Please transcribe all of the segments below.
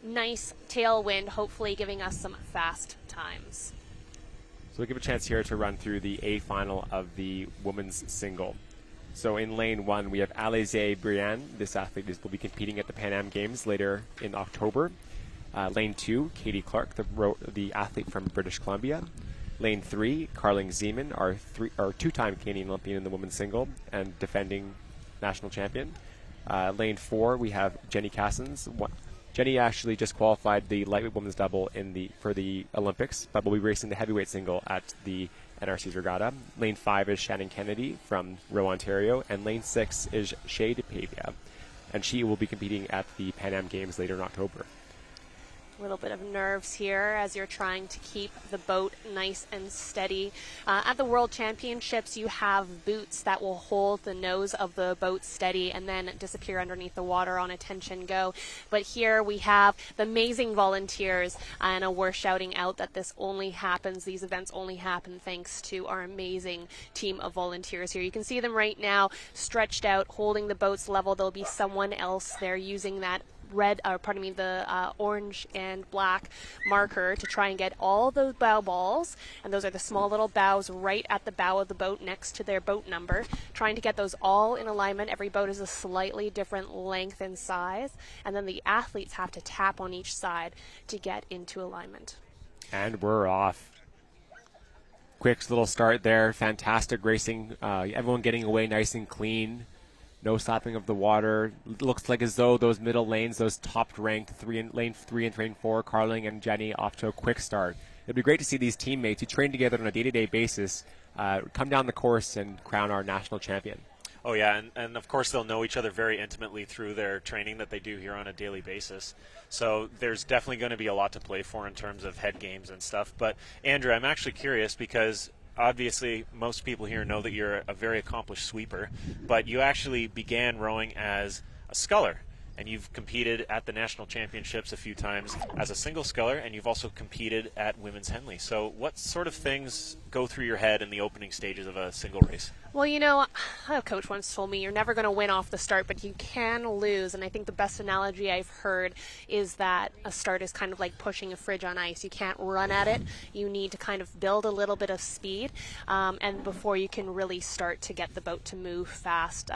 nice tailwind, hopefully giving us some fast times. So we'll give a chance here to run through the A final of the women's single. So in lane 1, we have Alize Brienne. This athlete will be competing at the Pan Am Games later in October. Lane 2, Katie Clark, the athlete from British Columbia. Lane 3, Carling Zeeman, our two-time Canadian Olympian in the women's single and defending national champion. Lane 4, we have Jenny Cassens. Jenny actually just qualified the lightweight women's double for the Olympics, but will be racing the heavyweight single at the NRC's regatta. Lane 5 is Shannon Kennedy from Rowe, Ontario, and Lane 6 is Shay DePavia, and she will be competing at the Pan Am Games later in October. A little bit of nerves here as you're trying to keep the boat nice and steady. At the World Championships, you have boots that will hold the nose of the boat steady and then disappear underneath the water on a tension go. But here we have the amazing volunteers, and we're shouting out that these events only happen thanks to our amazing team of volunteers here. You can see them right now stretched out, holding the boats level. There'll be someone else there using that orange and black marker to try and get all those bow balls, and those are the small little bows right at the bow of the boat next to their boat number, trying to get those all in alignment. Every boat is a slightly different length and size, and then the athletes have to tap on each side to get into alignment. And we're off. Quick little start there. Fantastic racing. Everyone getting away nice and clean. No slapping of the water. Looks like as though those middle lanes, those top-ranked lane 3 and lane 4, Carling and Jenny, off to a quick start. It'd be great to see these teammates who train together on a day-to-day basis come down the course and crown our national champion. Oh, yeah, and of course they'll know each other very intimately through their training that they do here on a daily basis. So there's definitely going to be a lot to play for in terms of head games and stuff. But, Andrew, I'm actually curious because obviously most people here know that you're a very accomplished sweeper, but you actually began rowing as a sculler, and you've competed at the national championships a few times as a single sculler, and you've also competed at Women's Henley. So what sort of things go through your head in the opening stages of a single race? Well, a coach once told me you're never going to win off the start, but you can lose. And I think the best analogy I've heard is that a start is kind of like pushing a fridge on ice. You can't run at it. You need to kind of build a little bit of speed, and before you can really start to get the boat to move fast.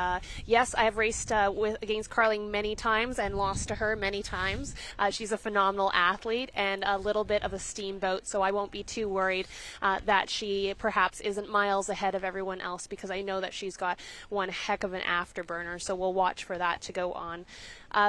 Yes, I've raced against Carling many times and lost to her many times. She's a phenomenal athlete and a little bit of a steamboat, so I won't be too worried that she perhaps isn't miles ahead of everyone else, because I know that she's got one heck of an afterburner, so we'll watch for that to go on.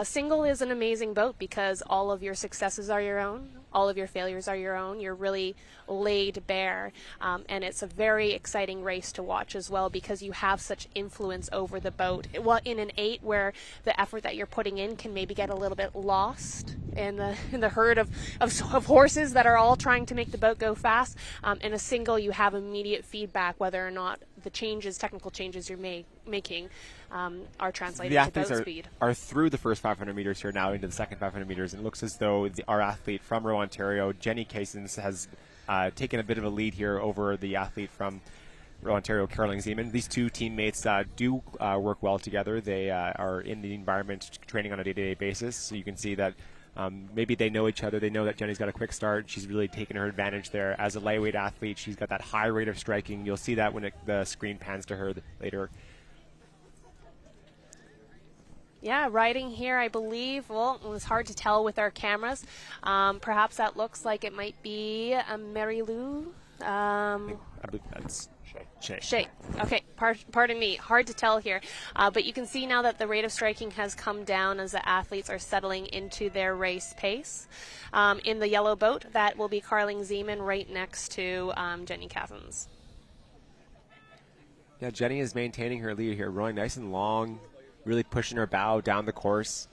Single is an amazing boat because all of your successes are your own, all of your failures are your own. You're really laid bare, and it's a very exciting race to watch as well because you have such influence over the boat. Well, in an 8 where the effort that you're putting in can maybe get a little bit lost in the herd of horses that are all trying to make the boat go fast. In a single, you have immediate feedback whether or not the technical changes you're making are translated to boat speed. Are through the first 500 meters here now into the second 500 meters, and it looks as though our athlete from Rowe, Ontario, Jenny Cassens, has taken a bit of a lead here over the athlete from Rowe, Ontario, Carling Zeeman. These two teammates do work well together. They are in the environment training on a day-to-day basis, so you can see that maybe they know each other. They know that Jenny's got a quick start. She's really taken her advantage there. As a lightweight athlete, she's got that high rate of striking. You'll see that when the screen pans to her later. Yeah, riding here, I believe, well, it was hard to tell with our cameras. Perhaps that looks like it might be a Mary Lou. I believe that's Shay. Okay, pardon me. Hard to tell here. But you can see now that the rate of striking has come down as the athletes are settling into their race pace. In the yellow boat, that will be Carling Zeeman right next to Jenny Cassens. Yeah, Jenny is maintaining her lead here, rowing nice and long, really pushing her bow down the course,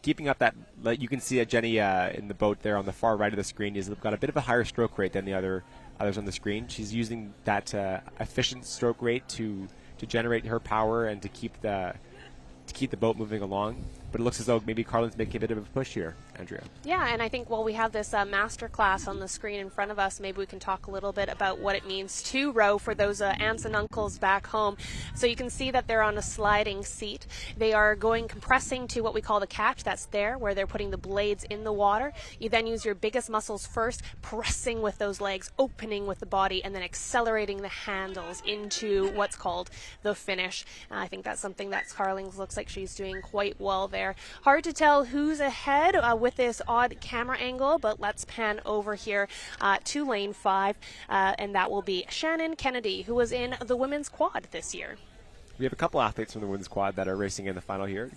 keeping up that. You can see that Jenny in the boat there on the far right of the screen has got a bit of a higher stroke rate than the others on the screen. She's using that efficient stroke rate to generate her power and to keep the boat moving along. but it looks as though maybe Carlin's making a bit of a push here, Andrea. Yeah, and I think while we have this master class on the screen in front of us, maybe we can talk a little bit about what it means to row for those aunts and uncles back home. So you can see that they're on a sliding seat. They are compressing to what we call the catch. That's there, where they're putting the blades in the water. You then use your biggest muscles first, pressing with those legs, opening with the body, and then accelerating the handles into what's called the finish. I think that's something that Carling looks like she's doing quite well there. Hard to tell who's ahead with this odd camera angle, but let's pan over here to lane 5, and that will be Shannon Kennedy, who was in the women's quad this year. We have a couple athletes from the women's quad that are racing in the final here.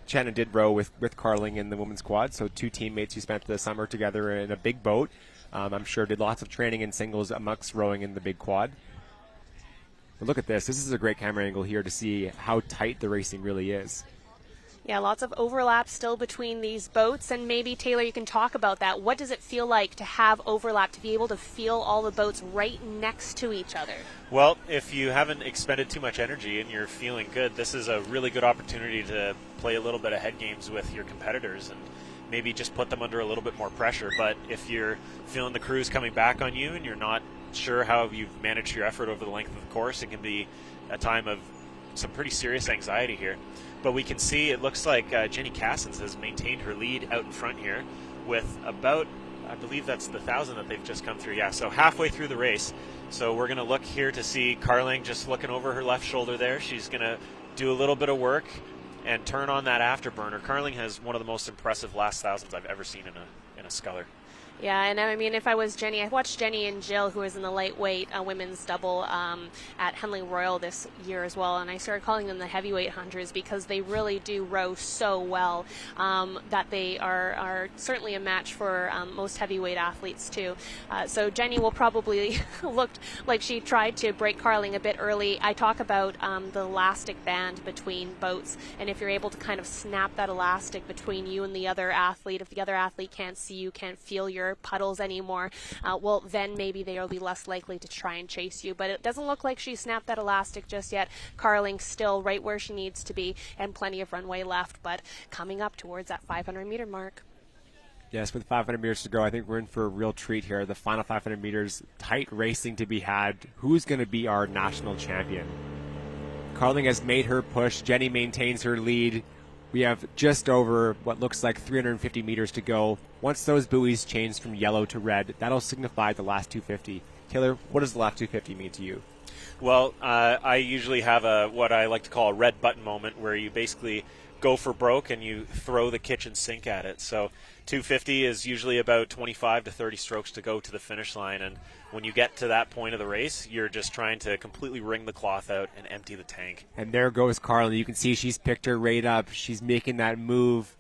Shannon did row with Carling in the women's quad, so two teammates who spent the summer together in a big boat. I'm sure did lots of training in singles amongst rowing in the big quad. But look at this. This is a great camera angle here to see how tight the racing really is. Yeah, lots of overlap still between these boats, and maybe, Taylor, you can talk about that. What does it feel like to have overlap, to be able to feel all the boats right next to each other? Well, if you haven't expended too much energy and you're feeling good, this is a really good opportunity to play a little bit of head games with your competitors and maybe just put them under a little bit more pressure. But if you're feeling the cruise coming back on you and you're not sure how you've managed your effort over the length of the course, it can be a time of some pretty serious anxiety here. But we can see it looks like Jenny Cassens has maintained her lead out in front here with about, I believe that's the 1,000 that they've just come through. Yeah, so halfway through the race. So we're going to look here to see Carling just looking over her left shoulder there. She's going to do a little bit of work and turn on that afterburner. Carling has one of the most impressive last thousands I've ever seen in a sculler. Yeah, and I mean, if I was Jenny, I watched Jenny and Jill, who was in the lightweight women's double at Henley Royal this year as well, and I started calling them the heavyweight hunters because they really do row so well that they are certainly a match for most heavyweight athletes too. So Jenny will probably looked like she tried to break Carling a bit early. I talk about the elastic band between boats, and if you're able to kind of snap that elastic between you and the other athlete, if the other athlete can't see you, can't feel your puddles anymore, well, then maybe they will be less likely to try and chase you. But it doesn't look like she snapped that elastic just yet. Carling still right where she needs to be, and plenty of runway left, but coming up towards that 500-meter mark. Yes, with 500 meters to go, I think we're in for a real treat here. The final 500 meters, tight racing to be had. Who's going to be our national champion? Carling has made her push. Jenny maintains her lead. We have just over what looks like 350 meters to go. Once those buoys change from yellow to red, that'll signify the last 250. Taylor, what does the last 250 mean to you? Well, I usually have what I like to call a red button moment where you basically go for broke and you throw the kitchen sink at it. So 250 is usually about 25 to 30 strokes to go to the finish line, and when you get to that point of the race, you're just trying to completely wring the cloth out and empty the tank. And there goes Carling. You can see she's picked her rate up. She's making that move.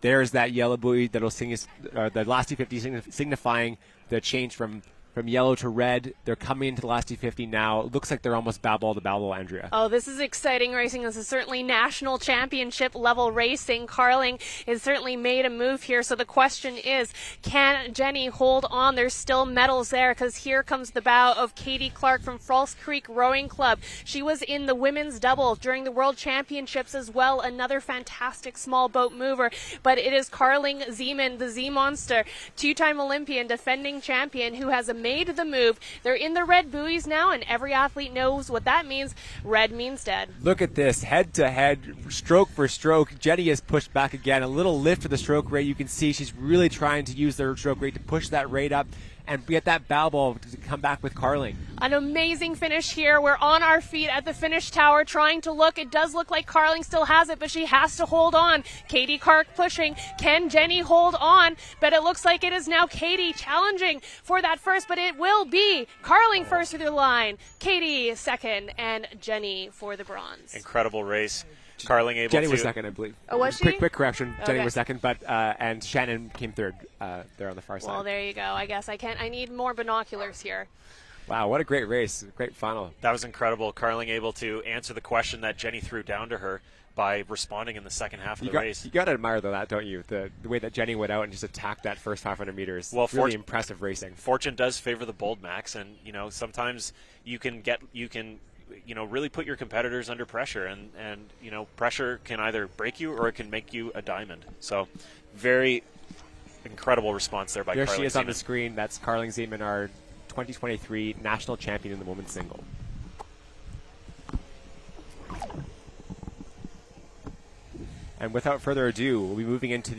There's that yellow buoy that'll the last 250 signifying the change from yellow to red. They're coming into the last 250 now. It looks like they're almost babble to babble, Andrea. Oh, this is exciting racing. This is certainly national championship level racing. Carling has certainly made a move here. So the question is, can Jenny hold on? There's still medals there, because here comes the bow of Katie Clark from False Creek Rowing Club. She was in the women's double during the World Championships as well. Another fantastic small boat mover. But it is Carling Zeeman, the Z Monster, two-time Olympian, defending champion, who has made the move. They're in the red buoys now, and every athlete knows what that means. Red means dead. Look at this, head to head, stroke for stroke. Jenny has pushed back again. A little lift to the stroke rate. You can see she's really trying to use their stroke rate to push that rate up and get that bow ball to come back with Carling. An amazing finish here. We're on our feet at the finish tower trying to look. It does look like Carling still has it, but she has to hold on. Katie Clark pushing. Can Jenny hold on? But it looks like it is now Katie challenging for that first, but it will be Carling first through the line, Katie second, and Jenny for the bronze. Incredible race. Carling able Jenny to... was second, I believe. Oh, was she? Quick correction. Okay. Jenny was second, but and Shannon came third there on the far side. Well, there you go. I guess I need more binoculars here. Wow, what a great race. Great final. That was incredible. Carling able to answer the question that Jenny threw down to her by responding in the second half of the race. You got to admire that, don't you? The way that Jenny went out and just attacked that first 500 meters. Well, really impressive racing. Fortune does favor the bold, Max, and sometimes you can really put your competitors under pressure, and pressure can either break you or it can make you a diamond. So very incredible response there by There Carling she is Zeeman. on the screen. That's Carling Zeeman, our 2023 national champion in the women's single. And without further ado, we'll be moving into